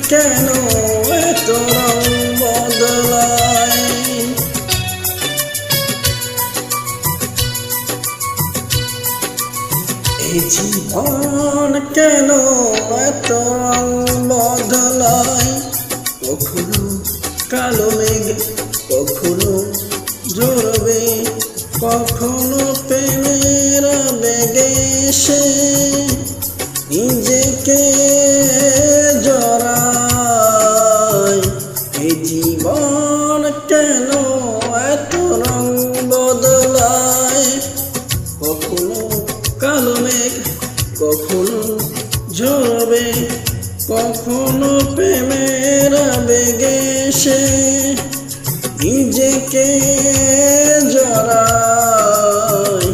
কেন এত রং বদলায়, এই জীবন কেন এত রং বদলায়। কখনো কালো মেঘ, কখনো ঝরবে, কখনো প্রেমের বেগে সে নিজেকে জড়ায়। এই জীবন কেন এত রং বদলায়। কখনো কালো মেঘ, কখনো ঝরবে, কখনো প্রেমের বেগে সে নিজেকে জড়ায়।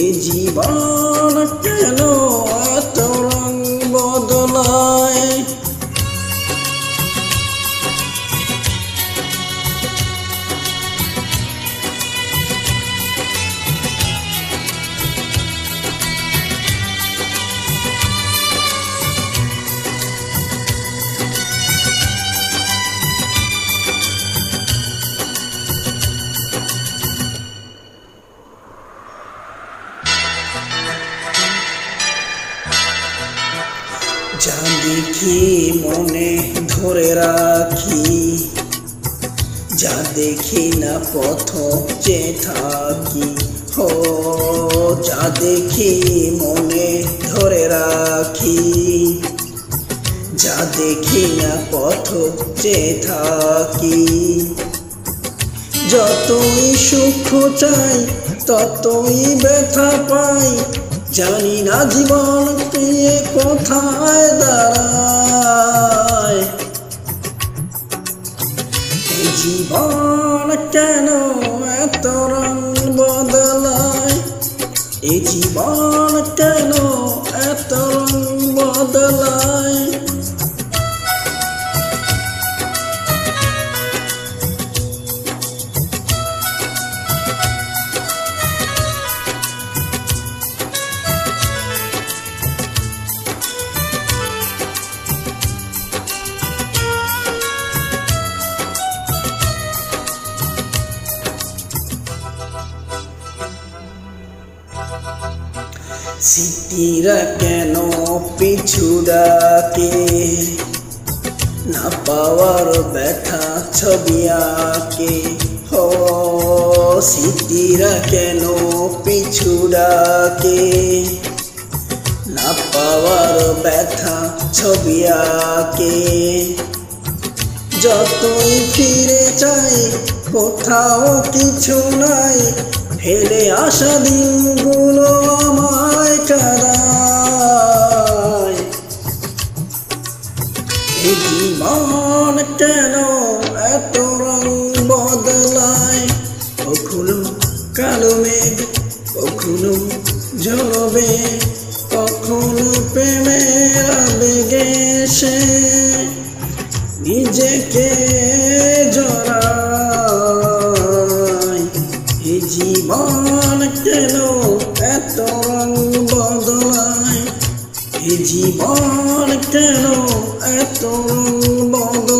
এই জীবন কেন এত রং বদলায়। যা দেখি মনে ধরে রাখি, যা দেখি না পথ চেয়ে থাকি। ও যা দেখি মনে ধরে রাখি, যা দেখি না পথ চেয়ে থাকি। যতই সুখ চাই ততই ব্যথা পাই, জানি না জীবন পেয়ে কোথায় দাঁড়ায়। এই জীবন কেন এত রং বদলায়। এই জীবন কেন এত রং বদলায়। স্মৃতিরা কেন পিছু ডাকে, না পাওয়ার ব্যথা ছবি আঁকে। ও স্মৃতিরা কেন পিছু ডাকে, না পাওয়ার ব্যথা ছবি আঁকে। যতই ফিরে চাই কোথাও কিছু নাই, ফেলে আসা দিনগুলো আমায় কাঁদায়। এই জীবন কেন এত রং বদলায়। কখনো কালো মেঘ, কখনো ঝরবে, কখনো প্রেমের বেগে সে নিজেকে জড়ায়। এই জীবন কেন এত রং বদলায়। এই জীবন কেন এত রং বদলায়।